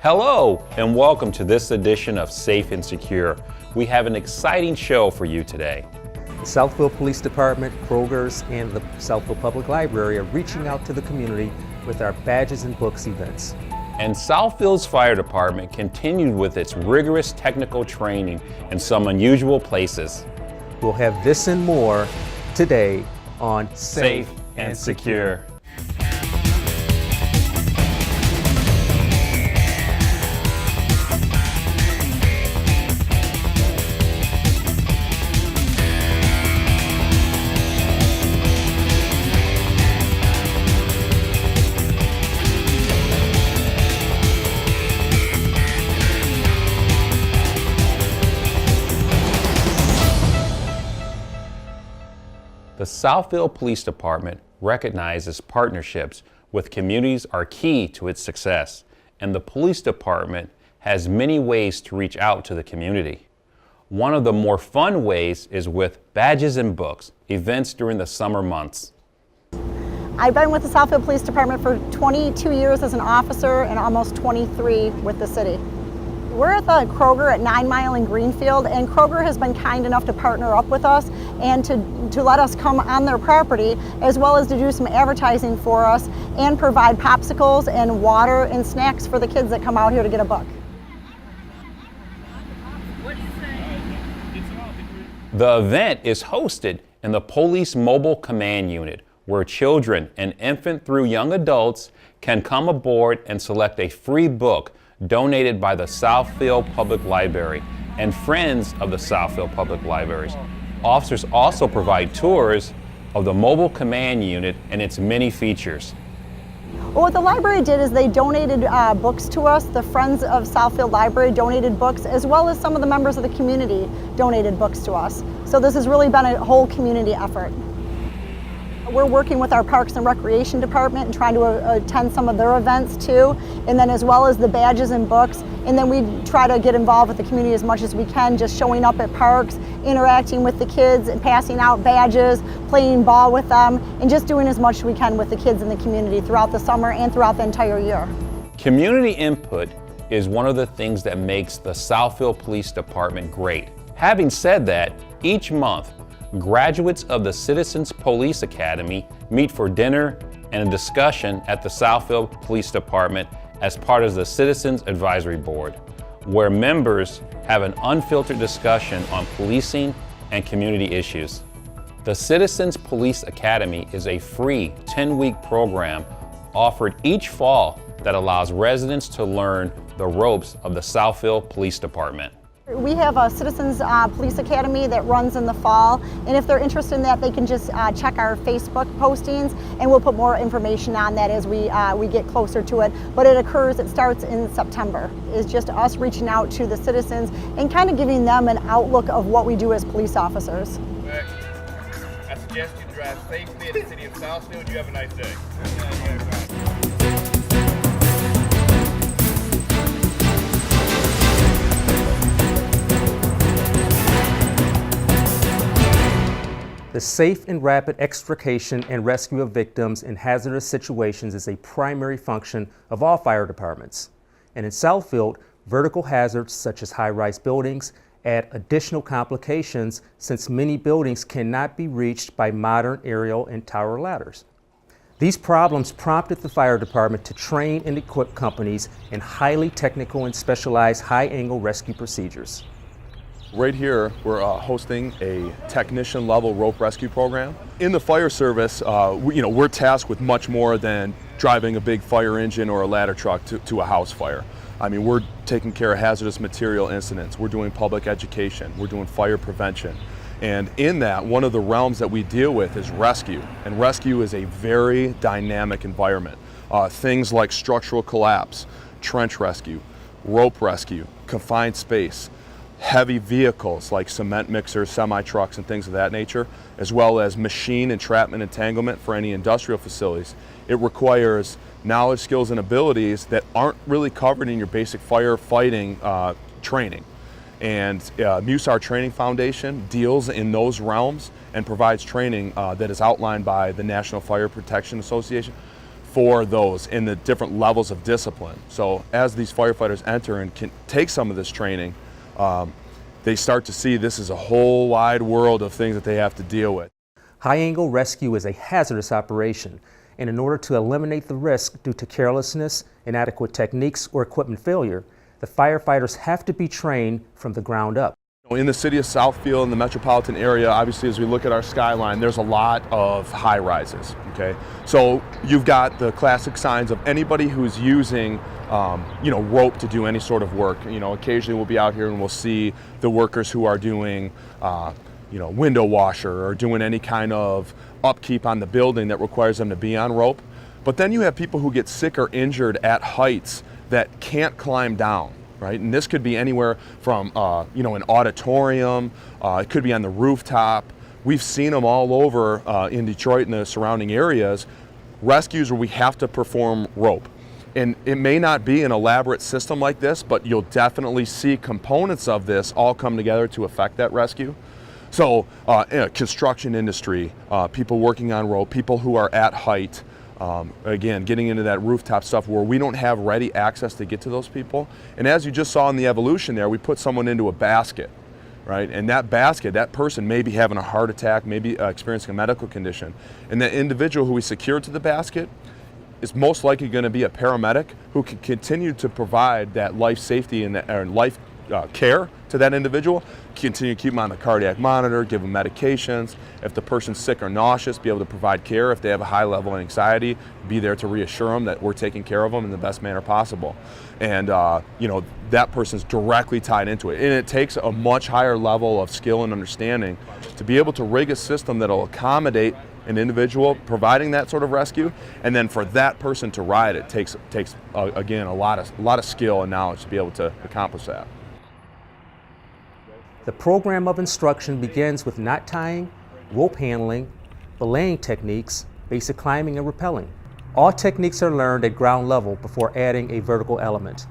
Hello and welcome to this edition of Safe and Secure. We have an exciting show for you today. The Southfield Police Department, Kroger's, and the Southfield Public Library are reaching out to the community with our Badges and Books events. And Southfield's Fire Department continued with its rigorous technical training in some unusual places. We'll have this and more today on Safe and Secure. The Southfield Police Department recognizes partnerships with communities are key to its success, and the police department has many ways to reach out to the community. One of the more fun ways is with Badges and Books, events during the summer months. I've been with the Southfield Police Department for 22 years as an officer and almost 23 with the city. We're at the Kroger at 9 Mile in Greenfield, and Kroger has been kind enough to partner up with us and to let us come on their property, as well as to do some advertising for us and provide popsicles and water and snacks for the kids that come out here to get a book. The event is hosted in the Police Mobile Command Unit, where children and infant through young adults can come aboard and select a free book donated by the Southfield Public Library and friends of the Southfield Public Libraries. Officers also provide tours of the Mobile Command Unit and its many features. Well, what the library did is they donated books to us. The Friends of Southfield Library donated books, as well as some of the members of the community donated books to us. So this has really been a whole community effort. We're working with our Parks and Recreation Department and trying to attend some of their events too, and then as well as the Badges and Books. And then we try to get involved with the community as much as we can, just showing up at parks, interacting with the kids and passing out badges, playing ball with them, and just doing as much as we can with the kids in the community throughout the summer and throughout the entire year. Community input is one of the things that makes the Southfield Police Department great. Having said that, each month, graduates of the Citizens Police Academy meet for dinner and a discussion at the Southfield Police Department as part of the Citizens Advisory Board, where members have an unfiltered discussion on policing and community issues. The Citizens Police Academy is a free 10-week program offered each fall that allows residents to learn the ropes of the Southfield Police Department. We have a Citizens Police Academy that runs in the fall, and if they're interested in that, they can just check our Facebook postings, and we'll put more information on that as we get closer to it. But it starts in September. It's just us reaching out to the citizens and kind of giving them an outlook of what we do as police officers. I suggest you drive safely in the city of Southfield. You have a nice day. The safe and rapid extrication and rescue of victims in hazardous situations is a primary function of all fire departments. And in Southfield, vertical hazards such as high-rise buildings add additional complications since many buildings cannot be reached by modern aerial and tower ladders. These problems prompted the fire department to train and equip companies in highly technical and specialized high-angle rescue procedures. Right here, we're hosting a technician-level rope rescue program. In the fire service, we're tasked with much more than driving a big fire engine or a ladder truck to a house fire. I mean, we're taking care of hazardous material incidents. We're doing public education. We're doing fire prevention. And in that, one of the realms that we deal with is rescue. And rescue is a very dynamic environment. Things like structural collapse, trench rescue, rope rescue, confined space, heavy vehicles like cement mixers, semi-trucks, and things of that nature, as well as machine entrapment entanglement for any industrial facilities. It requires knowledge, skills, and abilities that aren't really covered in your basic firefighting training. And MUSAR Training Foundation deals in those realms and provides training that is outlined by the National Fire Protection Association for those in the different levels of discipline. So as these firefighters enter and can take some of this training, they start to see this is a whole wide world of things that they have to deal with. High-angle rescue is a hazardous operation, and in order to eliminate the risk due to carelessness, inadequate techniques, or equipment failure, the firefighters have to be trained from the ground up. In the city of Southfield, in the metropolitan area, obviously as we look at our skyline, there's a lot of high rises, okay? So you've got the classic signs of anybody who's using rope to do any sort of work. Occasionally we'll be out here and we'll see the workers who are doing window washer or doing any kind of upkeep on the building that requires them to be on rope. But then you have people who get sick or injured at heights that can't climb down. Right? And this could be anywhere from, an auditorium, it could be on the rooftop. We've seen them all over in Detroit and the surrounding areas, rescues where we have to perform rope. And it may not be an elaborate system like this, but you'll definitely see components of this all come together to affect that rescue. So, construction industry, people working on rope, people who are at height, again, getting into that rooftop stuff where we don't have ready access to get to those people. And as you just saw in the evolution there, we put someone into a basket, right? And that basket, that person may be having a heart attack, maybe experiencing a medical condition. And that individual who we secured to the basket is most likely going to be a paramedic who can continue to provide that life safety and life care to that individual, continue to keep them on the cardiac monitor, give them medications. If the person's sick or nauseous, be able to provide care. If they have a high level of anxiety, be there to reassure them that we're taking care of them in the best manner possible. And that person's directly tied into it. And it takes a much higher level of skill and understanding to be able to rig a system that'll accommodate an individual providing that sort of rescue, and then for that person to ride it takes again a lot of skill and knowledge to be able to accomplish that. The program of instruction begins with knot tying, rope handling, belaying techniques, basic climbing, and rappelling. All techniques are learned at ground level before adding a vertical element.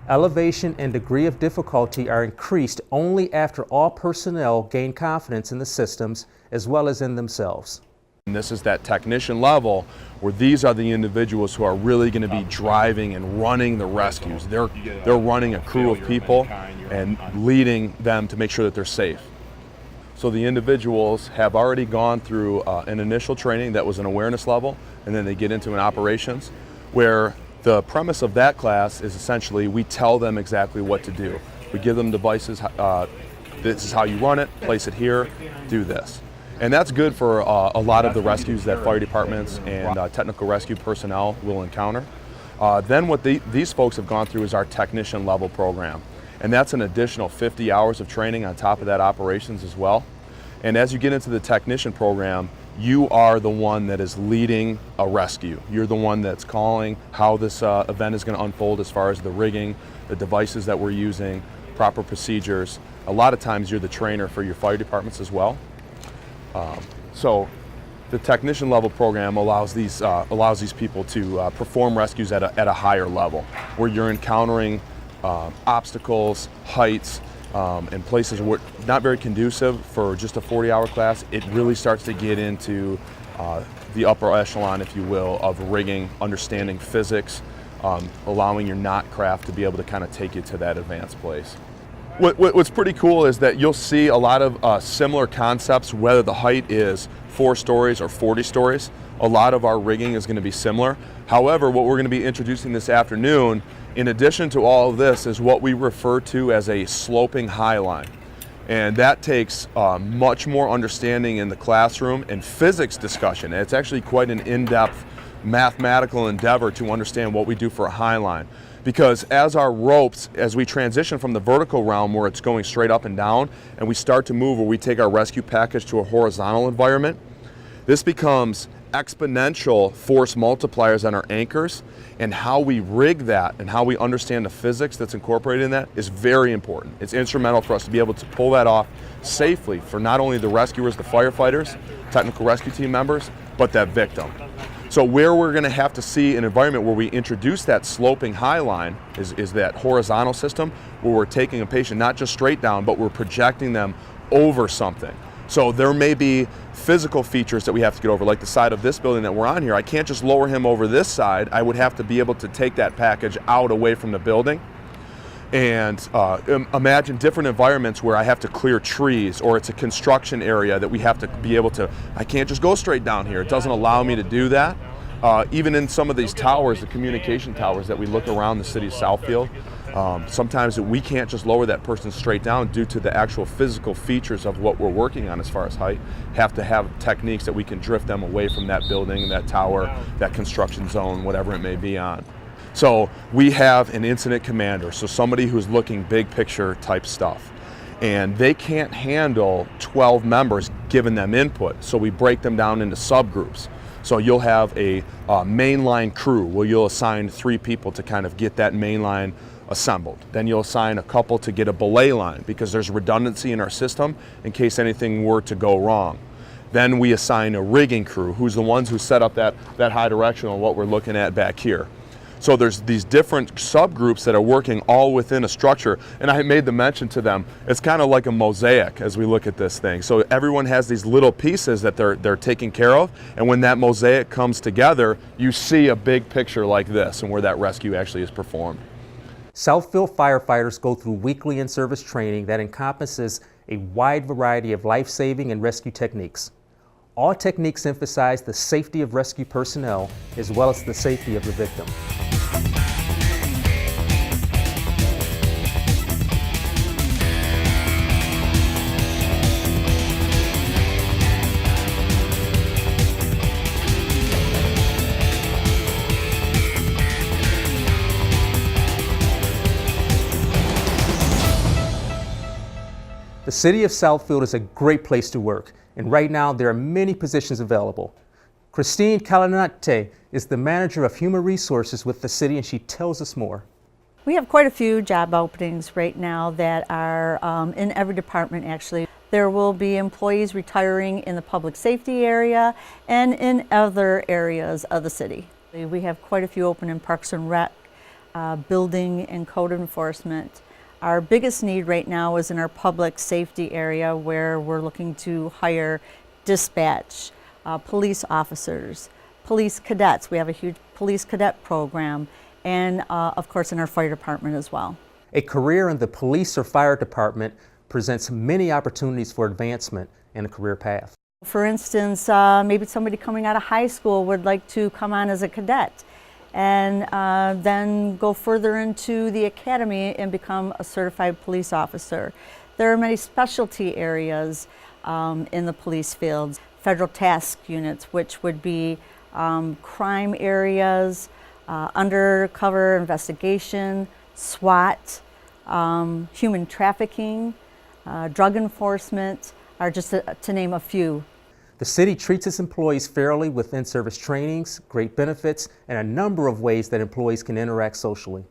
Elevation and degree of difficulty are increased only after all personnel gain confidence in the systems as well as in themselves. And this is that technician level where these are the individuals who are really going to be driving and running the rescues. They're running a crew of people and leading them to make sure that they're safe. So the individuals have already gone through an initial training that was an awareness level, and then they get into an operations where the premise of that class is essentially we tell them exactly what to do. We give them devices, this is how you run it, place it here, do this. And that's good for a lot of the rescues that fire departments and technical rescue personnel will encounter. Then what these folks have gone through is our technician level program. And that's an additional 50 hours of training on top of that operations as well. And as you get into the technician program, you are the one that is leading a rescue. You're the one that's calling how this event is going to unfold as far as the rigging, the devices that we're using, proper procedures. A lot of times you're the trainer for your fire departments as well. So the technician level program allows these people to perform rescues at a higher level, where you're encountering obstacles, heights, and places where not very conducive for just a 40-hour class. It really starts to get into the upper echelon, if you will, of rigging, understanding physics, allowing your knot craft to be able to kind of take you to that advanced place. What's pretty cool is that you'll see a lot of similar concepts, whether the height is 4 stories or 40 stories. A lot of our rigging is going to be similar. However, what we're going to be introducing this afternoon, in addition to all of this, is what we refer to as a sloping high line. And that takes much more understanding in the classroom and physics discussion. And it's actually quite an in-depth mathematical endeavor to understand what we do for a high line. Because as our ropes, as we transition from the vertical realm where it's going straight up and down, and we start to move where we take our rescue package to a horizontal environment, this becomes exponential force multipliers on our anchors, and how we rig that and how we understand the physics that's incorporated in that is very important. It's instrumental for us to be able to pull that off safely for not only the rescuers, the firefighters, technical rescue team members, but that victim. So where we're going to have to see an environment where we introduce that sloping high line is that horizontal system where we're taking a patient not just straight down, but we're projecting them over something. So there may be physical features that we have to get over, like the side of this building that we're on here. I can't just lower him over this side. I would have to be able to take that package out away from the building. And imagine different environments where I have to clear trees, or it's a construction area that we have to be able to, I can't just go straight down here. It doesn't allow me to do that. Even in some of these towers, the communication towers that we look around the city of Southfield, sometimes we can't just lower that person straight down due to the actual physical features of what we're working on as far as height. Have to have techniques that we can drift them away from that building, that tower, that construction zone, whatever it may be on. So we have an incident commander, so somebody who's looking big picture type stuff. And they can't handle 12 members giving them input, so we break them down into subgroups. So you'll have a mainline crew where you'll assign 3 people to kind of get that main line assembled. Then you'll assign a couple to get a belay line, because there's redundancy in our system in case anything were to go wrong. Then we assign a rigging crew, who's the ones who set up that high directional, what we're looking at back here. So there's these different subgroups that are working all within a structure, and I made the mention to them, it's kind of like a mosaic as we look at this thing. So everyone has these little pieces that they're taking care of, and when that mosaic comes together, you see a big picture like this and where that rescue actually is performed. Southfield firefighters go through weekly in-service training that encompasses a wide variety of life-saving and rescue techniques. All techniques emphasize the safety of rescue personnel as well as the safety of the victim. The City of Southfield is a great place to work, and right now there are many positions available. Christine Calinante is the Manager of Human Resources with the city, and she tells us more. We have quite a few job openings right now that are in every department actually. There will be employees retiring in the public safety area and in other areas of the city. We have quite a few open in Parks and Rec, building and code enforcement. Our biggest need right now is in our public safety area, where we're looking to hire dispatch, police officers, police cadets. We have a huge police cadet program, and of course in our fire department as well. A career in the police or fire department presents many opportunities for advancement and a career path. For instance, maybe somebody coming out of high school would like to come on as a cadet and then go further into the academy and become a certified police officer. There are many specialty areas in the police fields. Federal task units, which would be crime areas, undercover investigation, SWAT, human trafficking, drug enforcement, are just to name a few. The city treats its employees fairly with in-service trainings, great benefits, and a number of ways that employees can interact socially.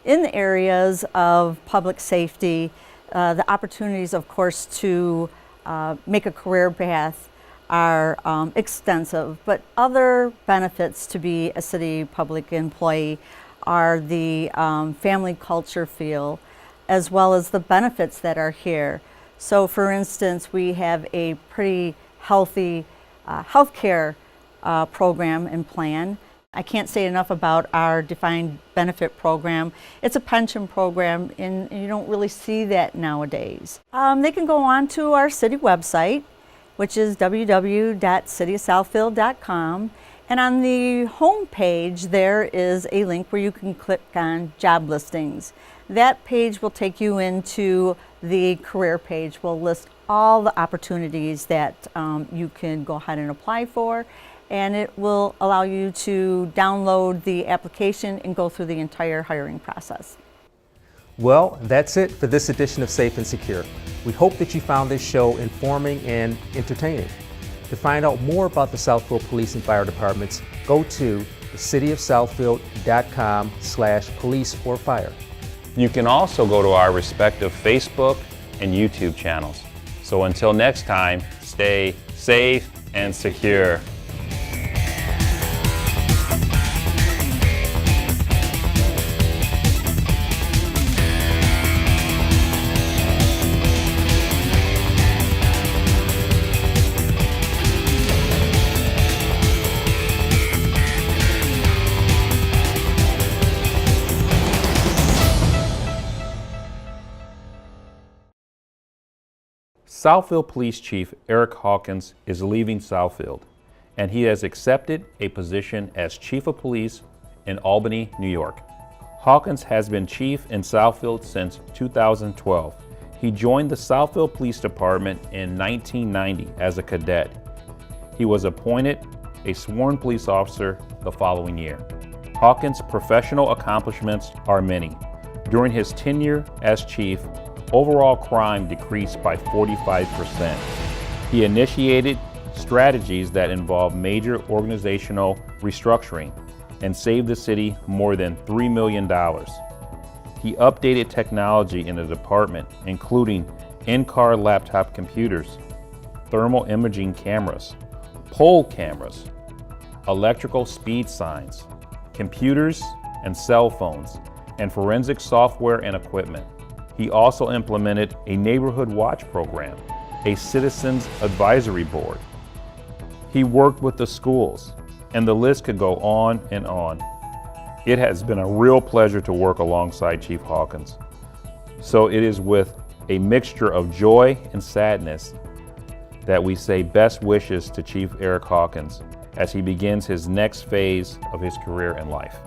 In the areas of public safety, the opportunities, of course, to make a career path are extensive, but other benefits to be a city public employee are the family culture feel, as well as the benefits that are here. So for instance, we have a pretty healthy healthcare program and plan. I can't say enough about our defined benefit program. It's a pension program, and you don't really see that nowadays. They can go on to our city website, which is www.cityofsouthfield.com, and on the home page there is a link where you can click on job listings. That page will take you into the career page. We'll list all the opportunities that you can go ahead and apply for, and it will allow you to download the application and go through the entire hiring process. Well, that's it for this edition of Safe and Secure. We hope that you found this show informing and entertaining. To find out more about the Southfield Police and Fire Departments, go to cityofsouthfield.com/police or fire. You can also go to our respective Facebook and YouTube channels. So until next time, stay safe and secure. Southfield Police Chief Eric Hawkins is leaving Southfield, and he has accepted a position as Chief of Police in Albany, New York. Hawkins has been chief in Southfield since 2012. He joined the Southfield Police Department in 1990 as a cadet. He was appointed a sworn police officer the following year. Hawkins' professional accomplishments are many. During his tenure as chief, overall crime decreased by 45%. He initiated strategies that involve major organizational restructuring and saved the city more than $3 million. He updated technology in the department, including in-car laptop computers, thermal imaging cameras, pole cameras, electrical speed signs, computers and cell phones, and forensic software and equipment. He also implemented a neighborhood watch program, a citizens advisory board. He worked with the schools, and the list could go on and on. It has been a real pleasure to work alongside Chief Hawkins. So it is with a mixture of joy and sadness that we say best wishes to Chief Eric Hawkins as he begins his next phase of his career in life.